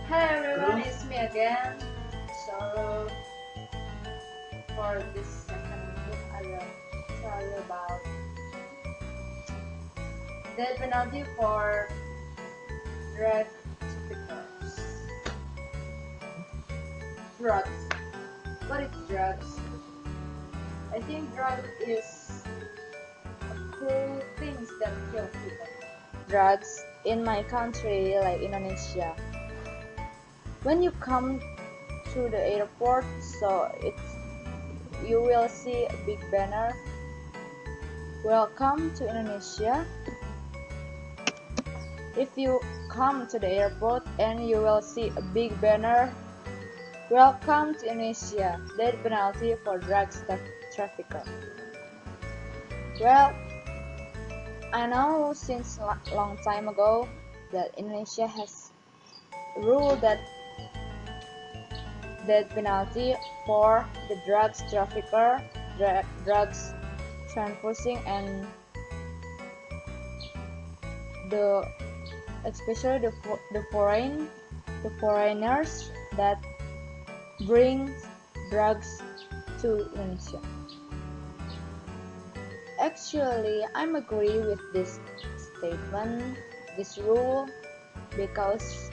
Hi everyone, it's me again. So for this second book, I will tell you about the penalty for drug traffickers. Drugs. What is drugs? I think drug is cruel things that kill people. Drugs in my country, like Indonesia. When you come to the airport, so you will see a big banner, "Welcome to Indonesia." If you come to the airport and you will see a big banner, "Welcome to Indonesia, death penalty for drugs trafficker." Well, I know since a long time ago that Indonesia has a rule that death penalty for the drugs trafficker, drugs trafficking, and especially the foreigners that bring drugs to Indonesia. Actually, I'm agree with this statement, this rule, because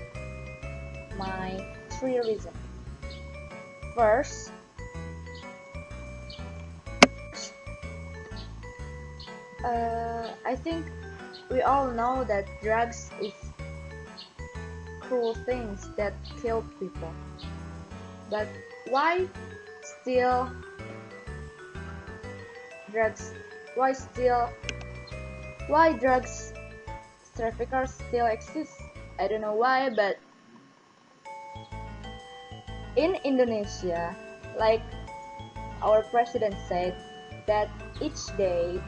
my three reasons. First, I think we all know that drugs is cruel things that kill people. But why still drugs? Why drugs traffickers still exist? I don't know why, but in Indonesia, like our president said, that each day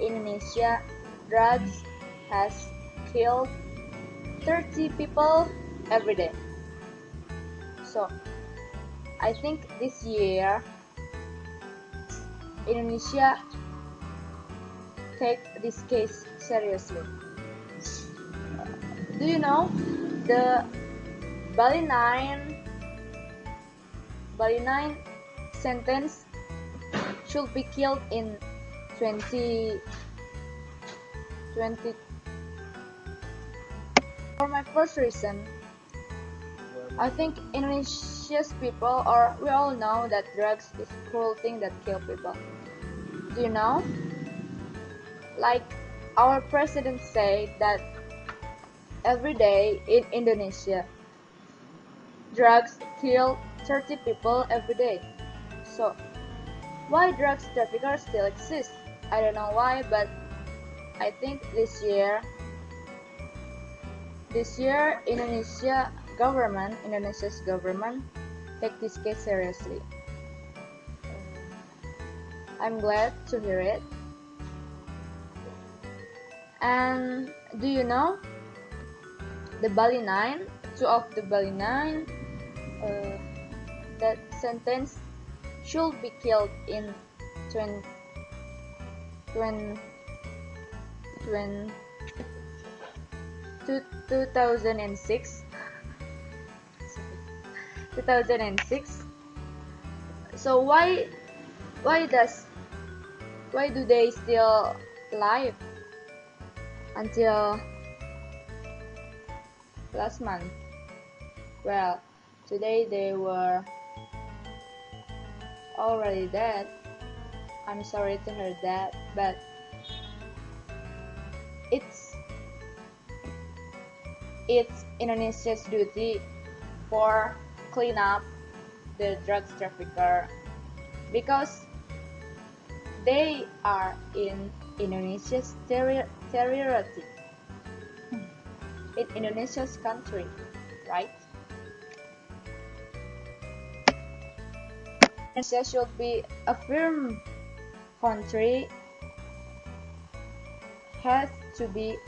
in Indonesia, drugs has killed 30 people every day. So I think this year Indonesia take this case seriously. Do you know the Bali 9 sentence should be killed in 2020? For my first reason, I think Indonesia's people, or we all know that drugs is a cruel thing that kill people. Do you know? Like our president said that every day in Indonesia, drugs kill 30 people every day. So why drugs traffickers still exist? I don't know why, but I think this year Indonesia's government take this case seriously. I'm glad to hear it. And do you know the Bali 9, two of the Bali 9, that sentence should be killed in 2006. 2006. So why do they still live until last month? Well, today they were already dead. I'm sorry to hear that, but it's Indonesia's duty for clean up the drugs trafficker, because they are in Indonesia's territory, in Indonesia's country, right? Indonesia should be a firm country, has to be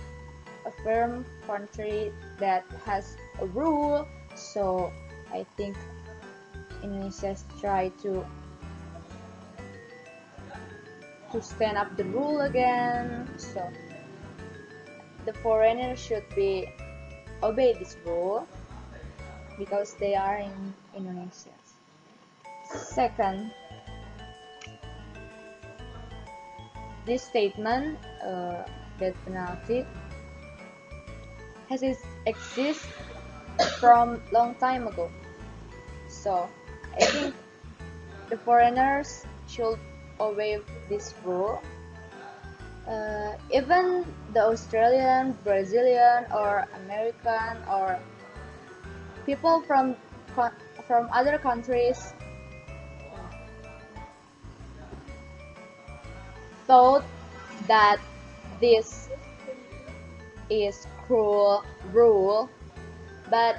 a firm country that has a rule. So I think Indonesia try to stand up the rule again. So the foreigner should be obey this rule. because they are in Indonesia. Second, this statement, death penalty, has exist from long time ago. So I think the foreigners should obey this rule. Even the Australian, Brazilian, or American, or people from other countries thought that this is cruel rule, but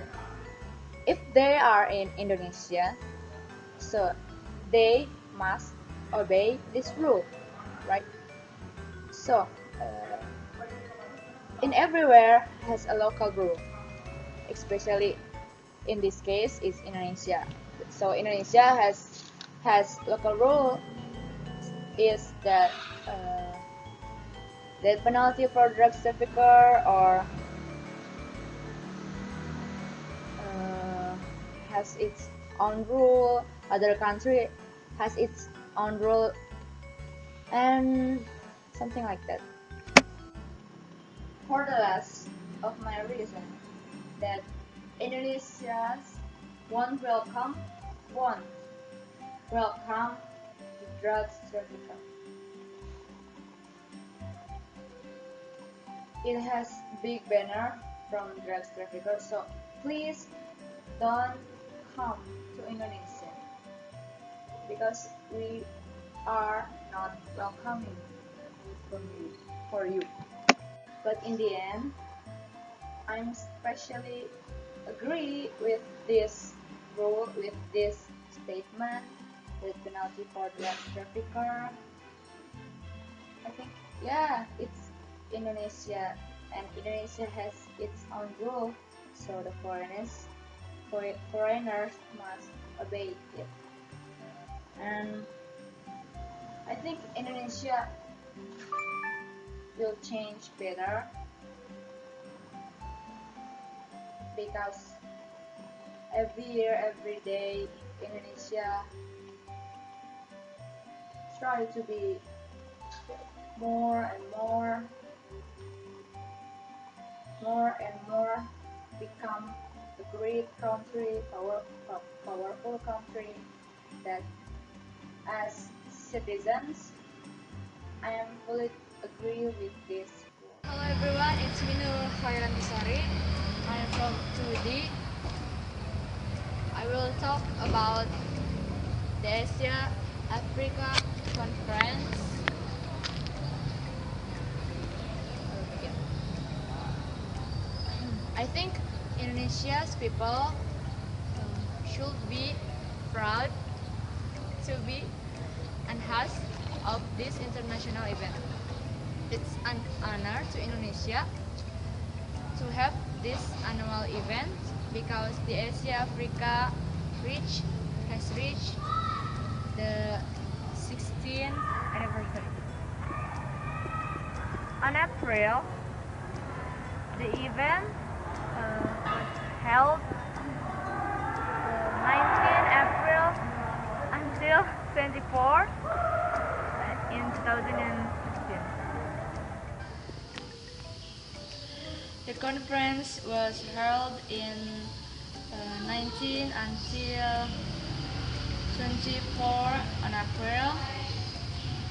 if they are in Indonesia, so they must obey this rule, right? So in everywhere has a local rule, especially in this case is Indonesia. So Indonesia has local rule is that death penalty for drug trafficker or has its own rule. Other country has its own rule and something like that. For the last of my reason that Indonesians won't welcome the drugs trafficker. It has big banner from drugs trafficker, so please don't come to Indonesia because we are not welcoming for you. But in the end, I'm especially agree with this rule, with this statement, the penalty for drug trafficker. I think, yeah, it's Indonesia, and Indonesia has its own rule, so the foreigners must obey it. And I think Indonesia will change better because every year, every day, Indonesia try to be more and more become a great country, powerful country that as citizens I am fully agree with this. Hello everyone, it's me Nurul Khairantisari. I am from 2D. I will talk about the Asia Africa Conference. I think Indonesia's people should be proud to be an host of this international event. It's an honor to Indonesia to have this annual event because the Asia Africa has reached the 16th anniversary. On April, the event was held 19 April until 24 in 2016. The conference was held in 19 until 24 on April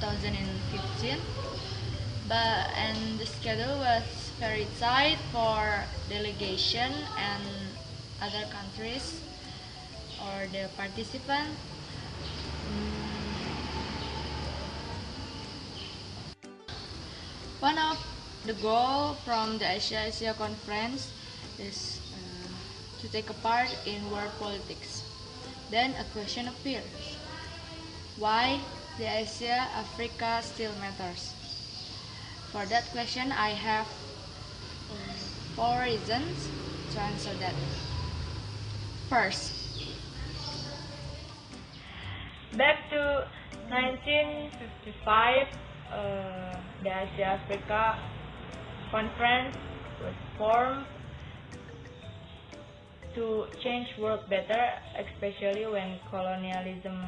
2015, and the schedule was very tight for delegation and other countries or the participant. One of the goal from the Asia Conference is to take a part in world politics. Then a question appears: why the Asia Africa still matters? For that question, I have 4 reasons to answer that. First, back to 1955, the Asia Africa Conference was formed to change world better, especially when colonialism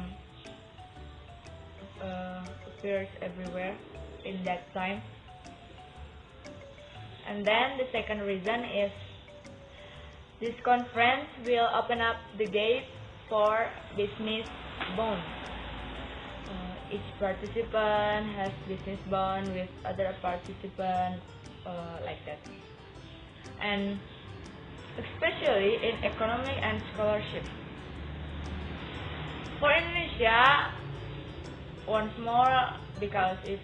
appears everywhere in that time. And then the second reason is this conference will open up the gate for business bonds. Each participant has business bond with other participants, like that. And especially in economic and scholarship. For Indonesia, once more, because it's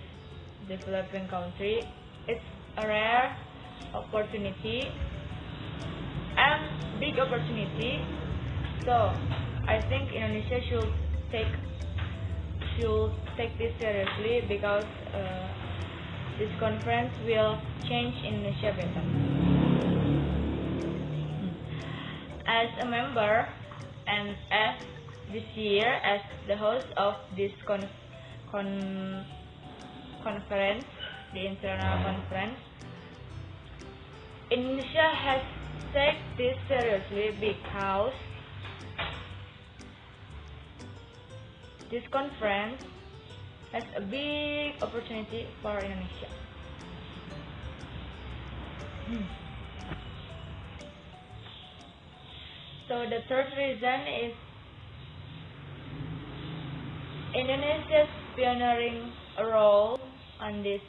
developing country, it's a rare opportunity and big opportunity. So I think Indonesia should take this seriously, because this conference will change Indonesia better. As a member and as this year as the host of this conference, the international conference, Indonesia has taken this seriously because this conference has a big opportunity for Indonesia. So the third reason is Indonesia's pioneering role on this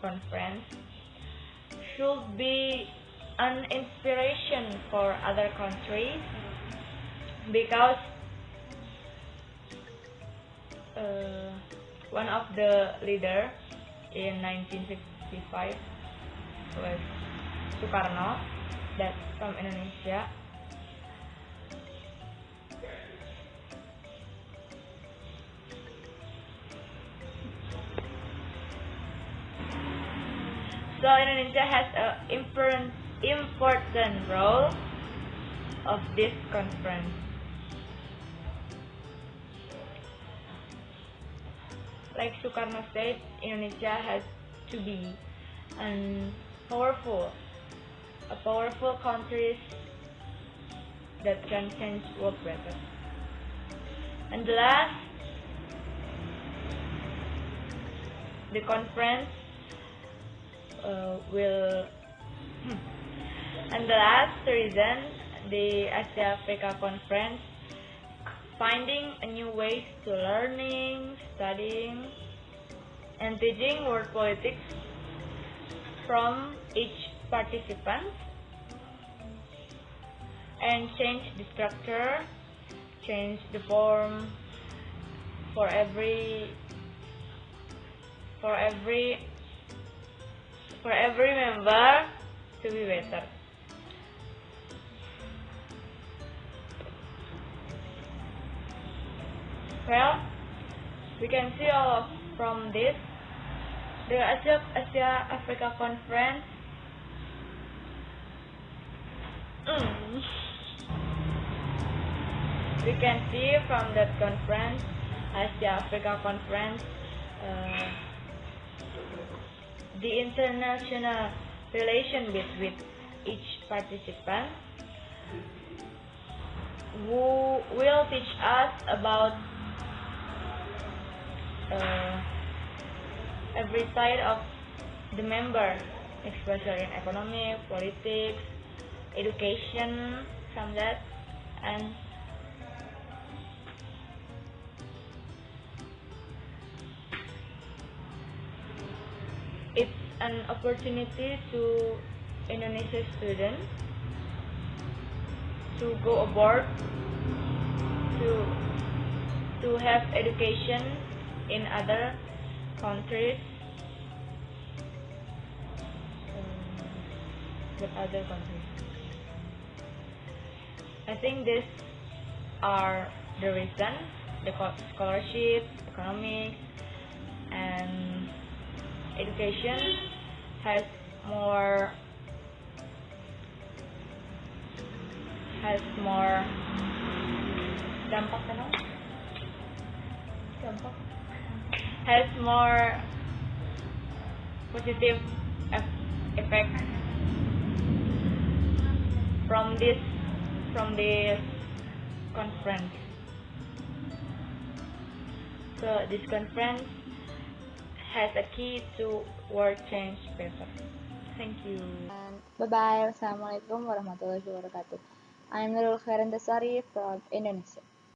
conference should be an inspiration for other countries, because one of the leaders in 1965 was Soekarno, that's from Indonesia. So Indonesia has an important role of this conference. Like Soekarno said, Indonesia has to be a powerful country that can change world better. And the last, the conference and the last reason, the Asia Africa Conference finding a new ways to learning, studying, and teaching world politics from each participant, and change the structure, change the form for every member to be better. Well, we can see from this, the Asia Africa Conference we can see from that conference, Asia Africa Conference, the international relation between each participant, who will teach us about every side of the member, especially in economy, politics, education, some that, and it's an opportunity to Indonesian students to go abroad, to have education in other countries, I think these are the reasons: the scholarship, economics, and education has more has more positive effect from this from this conference. So this conference has a key to world change paper. Thank you. Bye bye. Assalamualaikum warahmatullahi wabarakatuh. I'm Nurul Khairantisari from Indonesia.